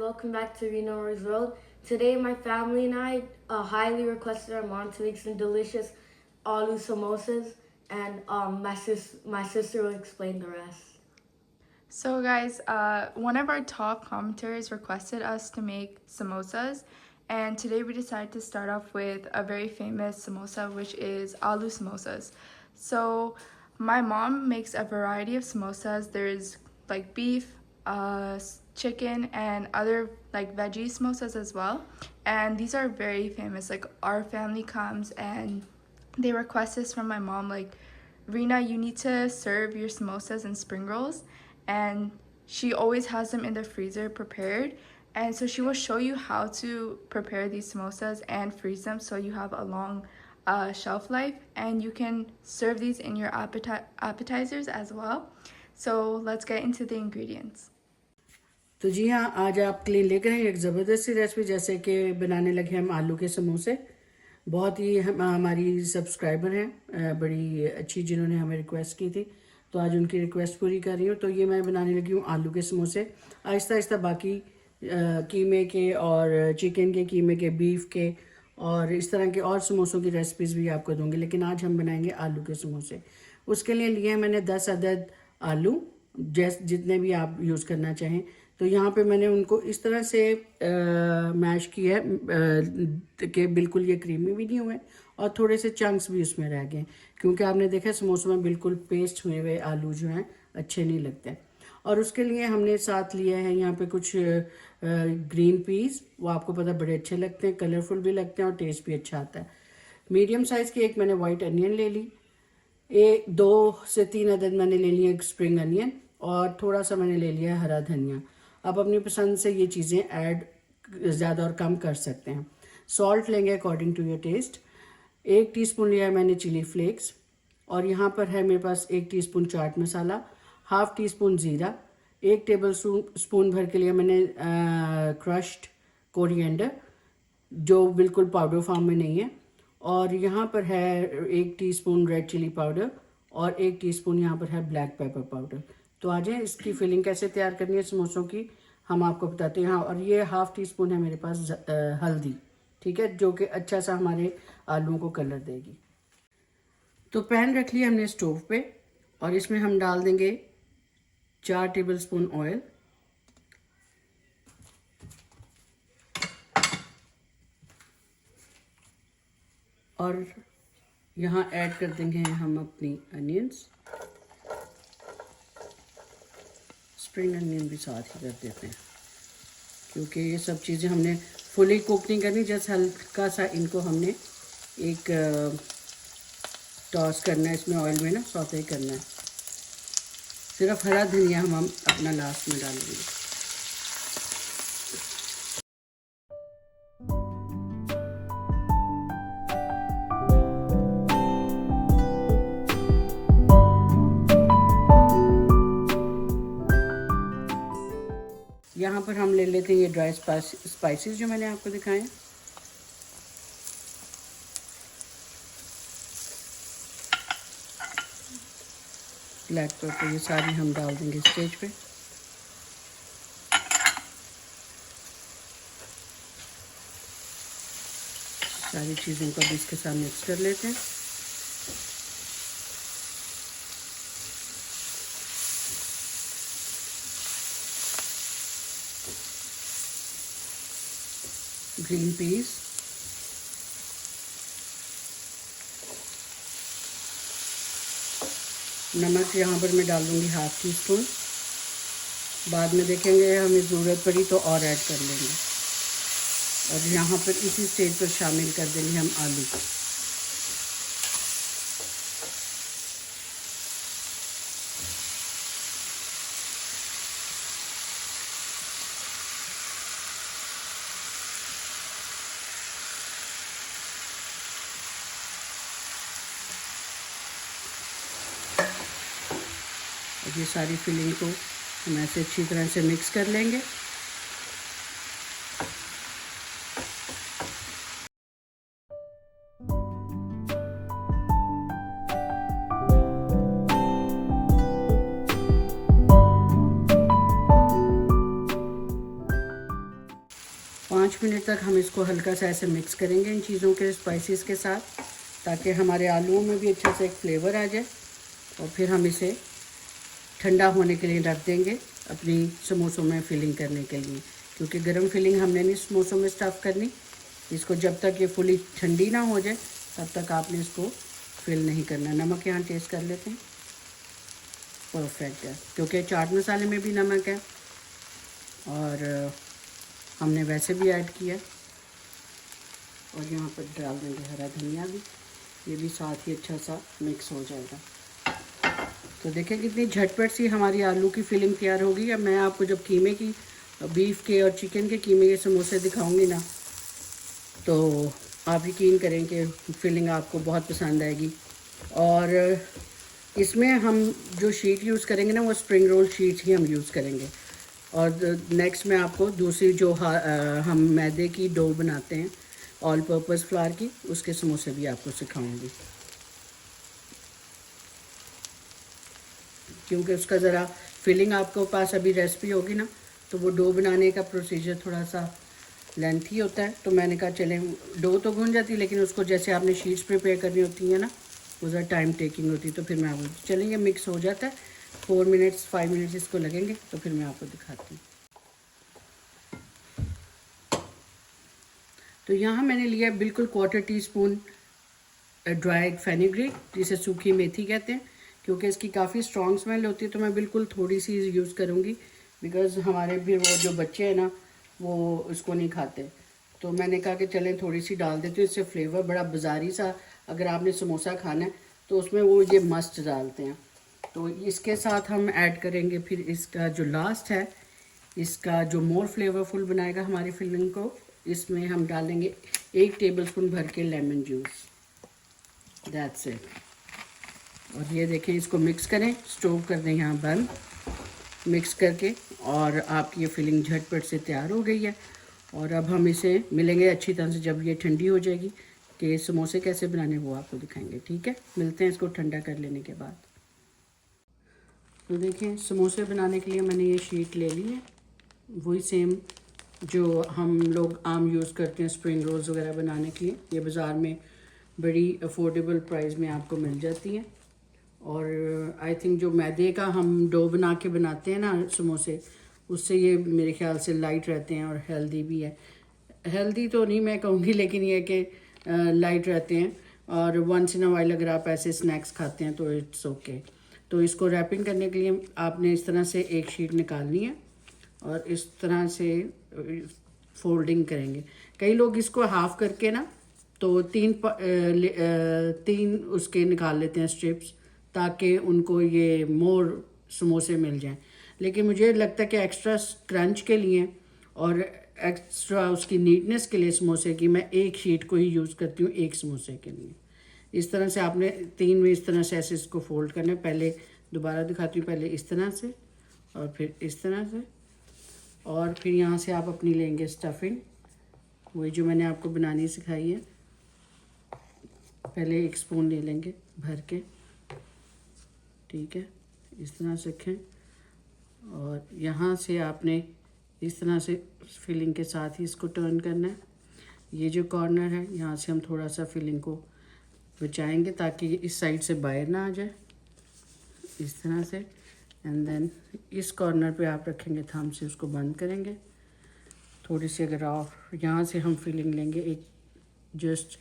welcome back to Reno Roy's World. Today, my family and I highly requested our mom to make some delicious aloo samosas, and my sister will explain the rest. So guys, one of our top commenters requested us to make samosas, and today we decided to start off with a very famous samosa, which is aloo samosas. So my mom makes a variety of samosas. There's like beef, chicken, and other like veggie samosas as well. And these are very famous. Like our family comes and they request this from my mom, like, Rena, you need to serve your samosas and spring rolls. And she always has them in the freezer prepared. And so she will show you how to prepare these samosas and freeze them so you have a long shelf life. And you can serve these in your appetizers as well. So let's get into the ingredients. तो जी हाँ, आज आपके लिए लेकर आए एक ज़बरदस्त सी recipe, जैसे कि बनाने लगे हम आलू के समोसे। बहुत ही हमारी सब्सक्राइबर हैं बड़ी अच्छी, जिन्होंने हमें रिक्वेस्ट की थी, तो आज उनकी रिक्वेस्ट पूरी कर रही हूँ। तो ये मैं बनाने लगी हूँ आलू के समोसे। आहिस्ता आहिस्ता बाकी कीमे के और चिकन के, कीमे के, बीफ के और इस तरह के और समोसों की रेसिपीज़ भी आपको दूँगी, लेकिन आज हम बनाएंगे आलू के समोसे। उसके लिए लिए मैंने 10 अदद आलू, जितने भी आप यूज़ करना चाहें। तो यहाँ पे मैंने उनको इस तरह से मैश किया है कि बिल्कुल ये क्रीमी भी नहीं हुए और थोड़े से चंक्स भी उसमें रह गए, क्योंकि आपने देखा समोसों में बिल्कुल पेस्ट हुए हुए आलू जो हैं अच्छे नहीं लगते। और उसके लिए हमने साथ लिया है यहाँ पे कुछ ग्रीन पीस। वो आपको पता बड़े अच्छे लगते हैं, कलरफुल भी लगते हैं और टेस्ट भी अच्छा आता है। मीडियम साइज़ की एक मैंने वाइट अनियन ले ली, 2 से 3 अदद मैंने ले लिया एक स्प्रिंग अनियन, और थोड़ा सा मैंने ले लिया हरा धनिया। आप अपनी पसंद से ये चीज़ें ऐड ज़्यादा और कम कर सकते हैं। सॉल्ट लेंगे according to your taste. 1 teaspoon लिया है मैंने चिली फ्लेक्स, और यहाँ पर है मेरे पास 1 teaspoon chaat masala, half tea spoon ज़ीरा, 1 टेबल स्पून भर के लिए मैंने क्रश्ड कोरिएंडर, जो बिल्कुल पाउडर फॉर्म में नहीं है, और यहाँ पर है 1 टीस्पून रेड चिली पाउडर और 1 टीस्पून यहाँ पर है ब्लैक पेपर पाउडर। तो आ जाए, इसकी फिलिंग कैसे तैयार करनी है समोसों की हम आपको बताते हैं। हाँ, और ये हाफ़ टी स्पून है मेरे पास हल्दी, ठीक है, जो कि अच्छा सा हमारे आलूओं को कलर देगी। तो पैन रख लिया हमने स्टोव पे, और इसमें हम डाल देंगे 4 टेबल स्पून ऑयल, और यहाँ ऐड कर देंगे हम अपनी अनियंस। स्प्रिंग अनियन भी साथ ही कर देते हैं, क्योंकि ये सब चीज़ें हमने फुली कुक नहीं करनी, जस्ट हल्का सा इनको हमने एक टॉस करना है इसमें ऑयल में ना, सौते करना है। सिर्फ हरा धनिया हम अपना लास्ट में डालेंगे। यहाँ पर हम ले लेते हैं ये ड्राई स्पाइसेस जो मैंने आपको दिखाए हैं। ब्लैक पेपर, ये सारी हम डाल देंगे स्टेज पे। सारी चीज़ों को भी इसके साथ मिक्स कर लेते हैं। ग्रीन पीस, नमक यहाँ पर मैं डाल दूँगी हाफ़ टी स्पून, बाद में देखेंगे हमें ज़रूरत पड़ी तो और ऐड कर लेंगे। और यहाँ पर इसी स्टेज पर शामिल कर देंगे हम आलू। ये सारी फिलिंग को हम ऐसे अच्छी तरह से मिक्स कर लेंगे। मिनट तक हम इसको हल्का सा ऐसे मिक्स करेंगे इन चीज़ों के स्पाइसेस के साथ, ताकि हमारे आलूओं में भी अच्छा सा एक फ्लेवर आ जाए। और फिर हम इसे ठंडा होने के लिए रख देंगे अपनी समोसों में फिलिंग करने के लिए, क्योंकि गर्म फिलिंग हमने नहीं समोसों में स्टफ़ करनी। इसको जब तक ये फुली ठंडी ना हो जाए तब तक आपने इसको फिल नहीं करना। नमक यहाँ टेस्ट कर लेते हैं। परफेक्ट है, क्योंकि चाट मसाले में भी नमक है और हमने वैसे भी ऐड किया। और यहाँ पर डाल देंगे हरा धनिया भी, ये भी साथ ही अच्छा सा मिक्स हो जाएगा। तो देखें कितनी झटपट सी हमारी आलू की फिलिंग तैयार होगी। अब मैं आपको जब कीमे की, बीफ के और चिकन के कीमे के समोसे दिखाऊंगी ना, तो आप यकीन करें कि फिलिंग आपको बहुत पसंद आएगी। और इसमें हम जो शीट यूज़ करेंगे ना, वो स्प्रिंग रोल शीट ही हम यूज़ करेंगे। और नेक्स्ट मैं आपको दूसरी जो हम मैदे की डो बनाते हैं ऑल पर्पस फ्लावर की, उसके समोसे भी आपको सिखाऊंगी, क्योंकि उसका ज़रा फिलिंग आपके पास अभी रेसिपी होगी ना, तो वो डो बनाने का प्रोसीजर थोड़ा सा लेंथी होता है। तो मैंने कहा चलें, डो तो गूंज जाती है, लेकिन उसको जैसे आपने शीट्स प्रिपेयर करनी होती है ना, वो ज़रा टाइम टेकिंग होती है। तो फिर मैं आपको चलेंगे, मिक्स हो जाता है, 4 मिनट्स 5 मिनट्स इसको लगेंगे, तो फिर मैं आपको दिखाती हूँ। तो यहाँ मैंने लिया बिल्कुल 1/4 टीस्पून ड्राइड फेनुग्रीक, जिसे सूखी मेथी कहते हैं, क्योंकि इसकी काफ़ी स्ट्रॉन्ग स्मेल होती है। तो मैं बिल्कुल थोड़ी सी यूज़ करूँगी, बिकॉज़ हमारे भी वो जो बच्चे हैं ना, वो इसको नहीं खाते। तो मैंने कहा कि चलें थोड़ी सी डाल देती हूँ, इससे फ्लेवर बड़ा बाजारी सा, अगर आपने समोसा खाना है तो उसमें वो ये मस्ट डालते हैं। तो इसके साथ हम ऐड करेंगे फिर इसका जो लास्ट है, इसका जो मोर फ्लेवरफुल बनाएगा हमारी फिलिंग को, इसमें हम डालेंगे 1 टेबलस्पून भर के लेमन जूस। That's it. और ये देखें, इसको मिक्स करें, स्टोव कर दें यहाँ बंद, मिक्स करके, और आपकी ये फिलिंग झटपट से तैयार हो गई है। और अब हम इसे मिलेंगे अच्छी तरह से जब ये ठंडी हो जाएगी, कि समोसे कैसे बनाने वो आपको दिखाएंगे। ठीक है, मिलते हैं इसको ठंडा कर लेने के बाद। तो देखें, समोसे बनाने के लिए मैंने ये शीट ले ली है, वही सेम जो हम लोग आम यूज़ करते हैं स्प्रिंग रोल्स वगैरह बनाने के लिए। ये बाज़ार में बड़ी अफोर्डेबल प्राइस में आपको मिल जाती हैं। और आई थिंक जो मैदे का हम डो बना के बनाते हैं ना समोसे, उससे ये मेरे ख्याल से लाइट रहते हैं और हेल्दी भी है। हेल्दी तो नहीं मैं कहूँगी, लेकिन ये कि लाइट रहते हैं। और वंस इन अ वाइल अगर आप ऐसे स्नैक्स खाते हैं तो इट्स ओके। तो इसको रैपिंग करने के लिए आपने इस तरह से एक शीट निकालनी है और इस तरह से फोल्डिंग करेंगे। कई लोग इसको हाफ करके ना, तो तीन उसके निकाल लेते हैं स्ट्रिप्स, ताकि उनको ये मोर समोसे मिल जाएं। लेकिन मुझे लगता है कि एक्स्ट्रा क्रंच के लिए और एक्स्ट्रा उसकी नीटनेस के लिए समोसे की, मैं एक शीट को ही यूज़ करती हूँ एक समोसे के लिए। इस तरह से आपने 3 में इस तरह से ऐसे इसको फोल्ड करना है। पहले दोबारा दिखाती हूँ, पहले इस तरह से और फिर इस तरह से, और फिर यहाँ से आप अपनी लेंगे स्टफिंग, वही जो मैंने आपको बनानी सिखाई है। पहले 1 स्पून ले लेंगे भर के, ठीक है, इस तरह से रखें। और यहाँ से आपने इस तरह से फिलिंग के साथ ही इसको टर्न करना है। ये जो कॉर्नर है, यहाँ से हम थोड़ा सा फिलिंग को बचाएंगे ताकि इस साइड से बाहर ना आ जाए, इस तरह से। एंड देन इस कॉर्नर पे आप रखेंगे थंब से, उसको बंद करेंगे। थोड़ी सी अगर आप यहाँ से हम फिलिंग लेंगे, एक जस्ट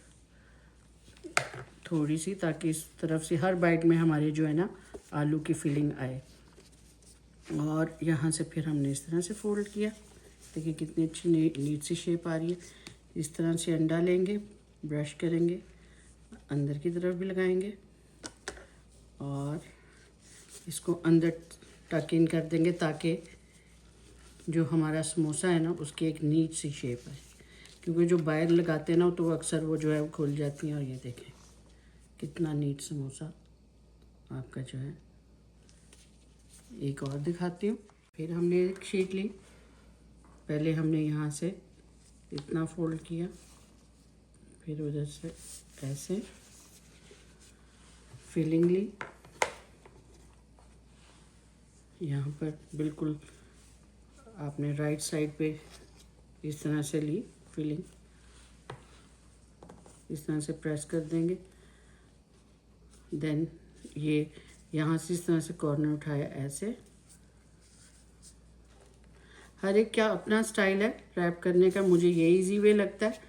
थोड़ी सी, ताकि इस तरफ से हर बाइट में हमारे जो है ना आलू की फिलिंग आए। और यहाँ से फिर हमने इस तरह से फोल्ड किया। देखिए कितनी अच्छी नीट सी शेप आ रही है। इस तरह से अंडा लेंगे, ब्रश करेंगे, अंदर की तरफ भी लगाएंगे और इसको अंदर टक इन कर देंगे, ताकि जो हमारा समोसा है ना उसकी एक नीट सी शेप है। क्योंकि जो बाहर लगाते हैं ना, तो अक्सर वो जो है वो खुल जाती हैं। और ये देखें कितना नीट समोसा आपका जो है। एक और दिखाती हूँ। फिर हमने एक शीट ली, पहले हमने यहाँ से इतना फोल्ड किया, फिर उधर से ऐसे फिलिंग ली, यहाँ पर बिल्कुल आपने राइट साइड पे इस तरह से ली फिलिंग इस तरह से प्रेस कर देंगे। देन ये यहाँ से इस तरह से कॉर्नर उठाया ऐसे। हर एक का अपना स्टाइल है रैप करने का, मुझे ये इजी वे लगता है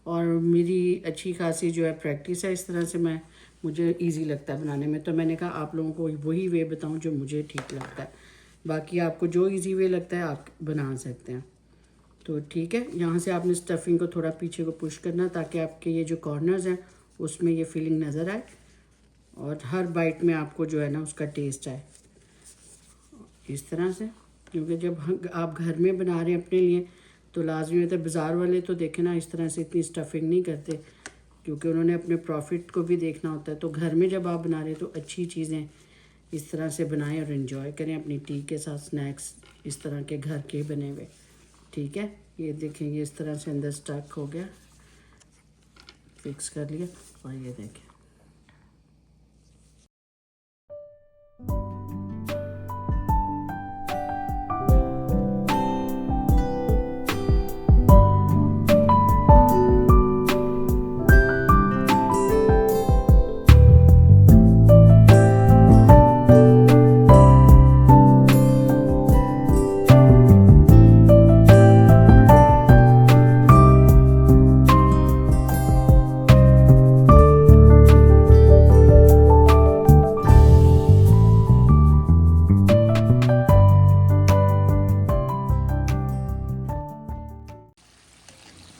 और मेरी अच्छी खासी जो है प्रैक्टिस है, इस तरह से मुझे इजी लगता है बनाने में। तो मैंने कहा आप लोगों को वही वे बताऊं जो मुझे ठीक लगता है, बाकी आपको जो इजी वे लगता है आप बना सकते हैं। तो ठीक है, यहाँ से आपने स्टफिंग को थोड़ा पीछे को पुश करना ताकि आपके ये जो कॉर्नर्स हैं उसमें ये फीलिंग नज़र आए और हर बाइट में आपको जो है ना उसका टेस्ट आए इस तरह से। क्योंकि जब आप घर में बना रहे हैं अपने लिए तो लाजमी होता है, बाज़ार वाले तो देखें ना इस तरह से इतनी स्टफिंग नहीं करते क्योंकि उन्होंने अपने प्रॉफिट को भी देखना होता है। तो घर में जब आप बना रहे हैं तो अच्छी चीज़ें इस तरह से बनाएं और इन्जॉय करें अपनी टी के साथ, स्नैक्स इस तरह के घर के बने हुए। ठीक है, ये देखेंगे इस तरह से अंदर स्टक हो गया, फिक्स कर लिया और ये देखें।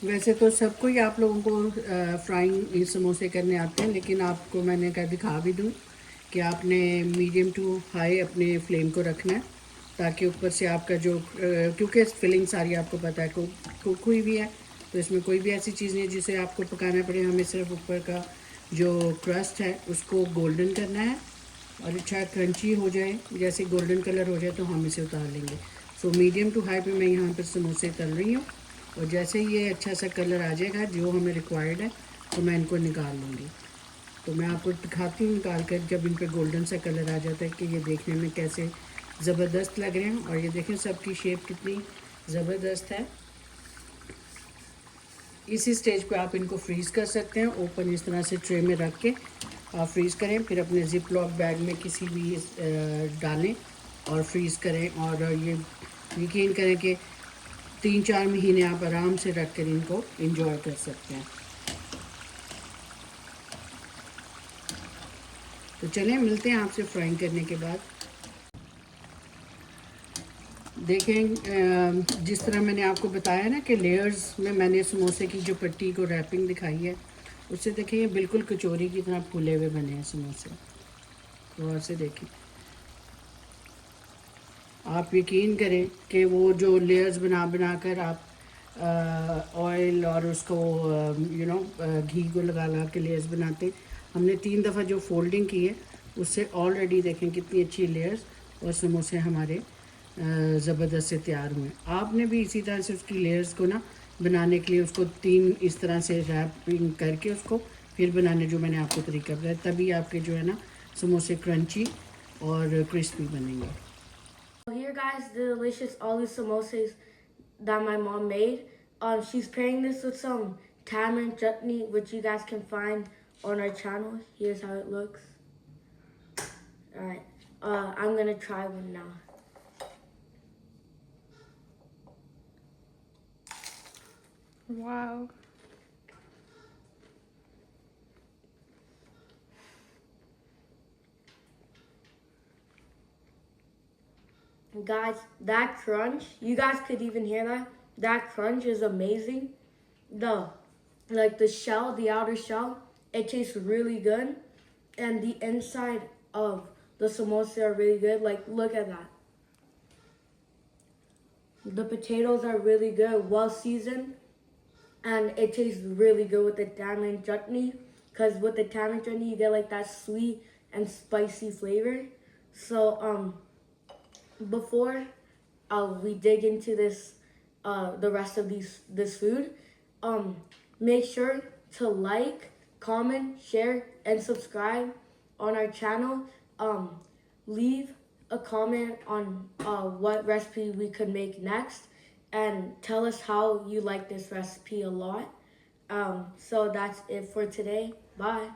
वैसे तो सबको ही आप लोगों को फ्राइंग समोसे करने आते हैं, लेकिन आपको मैंने कहा दिखा भी दूं कि आपने मीडियम टू हाई अपने फ्लेम को रखना है ताकि ऊपर से आपका जो क्योंकि फिलिंग सारी आपको पता है कुक हुई भी है, तो इसमें कोई भी ऐसी चीज़ नहीं है जिसे आपको पकाना पड़े। हमें सिर्फ ऊपर का जो क्रस्ट है उसको गोल्डन करना है और अच्छा क्रंची हो जाए, जैसे गोल्डन कलर हो जाए तो हम इसे उतार लेंगे। सो मीडियम टू हाई पे मैं यहाँ पर समोसे तल रही हूँ और जैसे ही ये अच्छा सा कलर आ जाएगा जो हमें रिक्वायर्ड है तो मैं इनको निकाल लूँगी। तो मैं आपको दिखाती हूँ निकाल कर, जब इन पर गोल्डन सा कलर आ जाता है कि ये देखने में कैसे ज़बरदस्त लग रहे हैं। और ये देखें सबकी शेप कितनी ज़बरदस्त है। इसी स्टेज पे आप इनको फ्रीज़ कर सकते हैं, ओपन इस तरह से ट्रे में रख के आप फ्रीज़ करें, फिर अपने ज़िप लॉक बैग में किसी भी डालें और फ्रीज़ करें। और ये यकीन करें कि 3-4 महीने आप आराम से रख कर इनको एंजॉय कर सकते हैं। तो चलें मिलते हैं आपसे फ्राइंग करने के बाद। देखें जिस तरह मैंने आपको बताया ना कि लेयर्स में मैंने समोसे की जो पट्टी को रैपिंग दिखाई है उससे देखें ये बिल्कुल कचौरी की तरह फूले हुए बने हैं समोसे। गौर से देखें, आप यकीन करें कि वो जो लेयर्स बना बना कर आप ऑयल और उसको घी को लगा लगा के लेयर्स बनाते हैं। हमने 3 दफ़ा जो फोल्डिंग की है उससे ऑलरेडी देखें कितनी अच्छी लेयर्स और समोसे हमारे ज़बरदस्त से तैयार हुए। आपने भी इसी तरह से उसकी लेयर्स को ना बनाने के लिए उसको 3 इस तरह से रैपिंग करके उसको फिर बनाने जो मैंने आपको तरीका बताया, तभी आपके जो है ना समोसे क्रंची और क्रिस्पी बनेंगे। So here guys, the delicious aloo samosas that my mom made. She's pairing this with some tamarind chutney, which you guys can find on our channel. Here's how it looks. Alright, I'm gonna try one now. Wow. Guys, that crunch, you guys could even hear that. That crunch is amazing. The shell, the outer shell, it tastes really good. And the inside of the samosa are really good. Like, look at that. The potatoes are really good, well seasoned. And it tastes really good with the tamarind chutney. Because with the tamarind chutney, you get like that sweet and spicy flavor. So, before we dig into this, the rest of this food, make sure to like, comment, share, and subscribe on our channel. Leave a comment on what recipe we could make next, and tell us how you like this recipe a lot. So that's it for today. Bye.